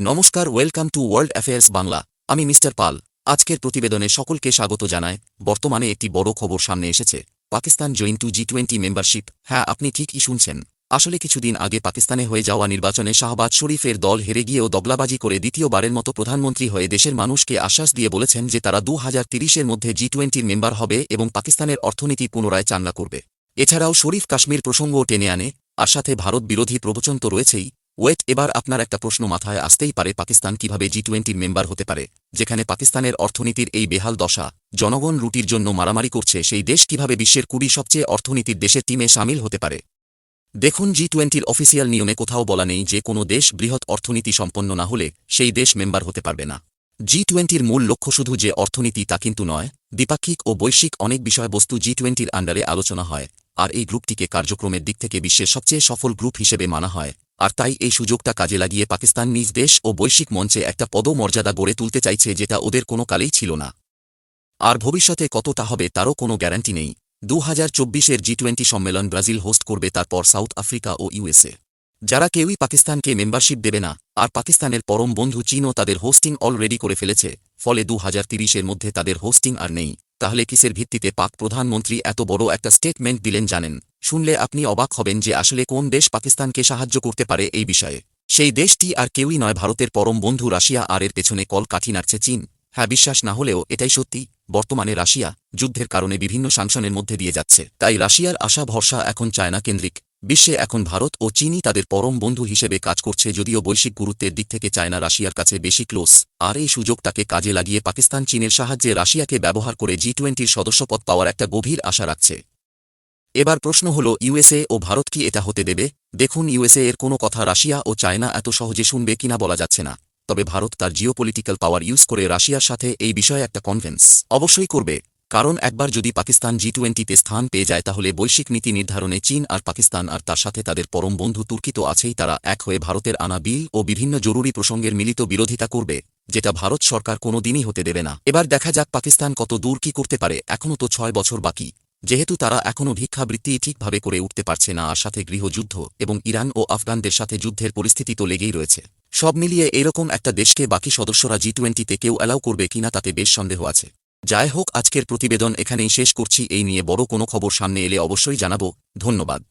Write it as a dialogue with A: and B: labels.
A: নমস্কার, welcome to world affairs Bangla. আমি mister পাল। আজকের প্রতিবেদনে সকলকে স্বাগত জানায়। বর্তমানে একটি বড় খবর সামনে এসেছে, Pakistan join two G20 membership. হ্যাঁ, আপনি ঠিকই শুনছেন। আসলে কিছুদিন আগে পাকিস্তানে হয়ে যাওয়া নির্বাচনে শাহবাজ শরীফের দল হেরে গিয়েও দগলাবাজি করে দ্বিতীয়বারের মতো প্রধানমন্ত্রী হয়ে দেশের মানুষকে আশ্বাস দিয়ে বলেছেন যে তারা 2030-এর মধ্যে G20-র মেম্বার হবে এবং পাকিস্তানের অর্থনীতি পুনরায় চাঙ্গা করবে। এছাড়াও শরীফ কাশ্মীর প্রসঙ্গও টেনে আনে, আর সাথে ভারত বিরোধী প্রবচন তো রয়েছেই। এবার আপনার একটা প্রশ্ন মাথায় আসতেই পারে, পাকিস্তান কিভাবে G20-র মেম্বার হতে পারে? যেখানে পাকিস্তানের অর্থনীতির এই বেহাল দশা, জনগণ রুটির জন্য মারামারি করছে, সেই দেশ কিভাবে বিশ্বের 20 সবচেয়ে অর্থনীতির দেশের টিমে সামিল হতে পারে? দেখুন, G20-র অফিসিয়াল নিয়মে কোথাও বলা নেই যে কোনো দেশ বৃহৎ অর্থনীতি সম্পন্ন না হলে সেই দেশ মেম্বার হতে পারবে না। G20-র মূল লক্ষ্য শুধু যে অর্থনীতি তা কিন্তু নয়, দ্বিপাক্ষিক ও বৈশ্বিক অনেক বিষয়বস্তু G20-র আন্ডারে আলোচনা হয়, আর এই গ্রুপটিকে কার্যক্রমের দিক থেকে বিশ্বের সবচেয়ে সফল গ্রুপ হিসেবে মানা হয়। আর তাই এই সুযোগটা কাজে লাগিয়ে পাকিস্তান নিজ দেশ ও বৈশ্বিক মঞ্চে একটা পদমর্যাদা গড়ে তুলতে চাইছে, যেটা ওদের কোনো কালেই ছিল না। আর ভবিষ্যতে কতটা হবে তারও কোনো গ্যারান্টি নেই। 2024-এর G20 সম্মেলন ব্রাজিল হোস্ট করবে, তারপর সাউথ আফ্রিকা ও USA। যারা কেউই পাকিস্তানকে মেম্বারশিপ দেবে না। আর পাকিস্তানের পরম বন্ধু চীনও তাদের হোস্টিং অলরেডি করে ফেলেছে, ফলে 2030-এর মধ্যে তাদের হোস্টিং আর নেই। তাহলে কিসের ভিত্তিতে পাক প্রধানমন্ত্রী এত বড় একটা স্টেটমেন্ট দিলেন জানেন? শুনলে আপনি অবাক হবেন যে আসলে কোন দেশ পাকিস্তানকে সাহায্য করতে পারে এই বিষয়ে। সেই দেশটি আর কেউই নয়, ভারতের পরম বন্ধু রাশিয়া, আর এর পেছনে কল কাঠি নাড়ছে চীন। হ্যাঁ, বিশ্বাস না হলেও এটাই সত্যি। বর্তমানে রাশিয়া যুদ্ধের কারণে বিভিন্ন সাংশনের মধ্যে দিয়ে যাচ্ছে, তাই রাশিয়ার আশা ভরসা এখন চায়না কেন্দ্রিক। বিশ্বে এখন ভারত ও চীনই তাদের পরম বন্ধু হিসেবে কাজ করছে, যদিও বৈশ্বিক গুরুত্বের দিক থেকে চায়না রাশিয়ার কাছে বেশি ক্লোজ। আর এই সুযোগটাকে কাজে লাগিয়ে পাকিস্তান চীনের সাহায্যে রাশিয়াকে ব্যবহার করে G20-র সদস্যপদ পাওয়ার একটা গভীর আশা রাখছে। এবার প্রশ্ন হল, USA ও ভারত কি এটা হতে দেবে? দেখুন, USA এর কোনো কথা রাশিয়া ও চায়না এত সহজে শুনবে কিনা বলা যাচ্ছে না, তবে ভারত তার জিওপলিটিক্যাল পাওয়ার ইউজ করে রাশিয়ার সাথে এই বিষয়ে একটা কনভেন্স অবশ্যই করবে। কারণ একবার যদি পাকিস্তান G20-তে স্থান পেয়ে যায়, তাহলে বৈশ্বিক নীতি নির্ধারণে চীন আর পাকিস্তান, আর তার সাথে তাদের পরম বন্ধু তুর্কি তো আছেই, তারা এক হয়ে ভারতের আনা বিল ও বিভিন্ন জরুরি প্রসঙ্গের মিলিত বিরোধিতা করবে, যেটা ভারত সরকার কোনো দিনই হতে দেবে না। এবার দেখা যাক পাকিস্তান কত দূর কি করতে পারে। এখনও তো 6 বছর বাকি, যেহেতু তারা এখনও ভিক্ষাবৃত্তি ঠিকভাবে করে উঠতে পারছে না, আর সাথে গৃহযুদ্ধ এবং ইরান ও আফগানদের সাথে যুদ্ধের পরিস্থিতি তো লেগেই রয়েছে। সব মিলিয়ে এরকম একটা দেশকে বাকি সদস্যরা G20-তে কেউ অ্যালাউ করবে কিনা তাতে বেশ সন্দেহ আছে। যাই হোক, আজকের প্রতিবেদন এখানেই শেষ করছি। এই নিয়ে বড় কোনো খবর সামনে এলে অবশ্যই জানাবো। ধন্যবাদ।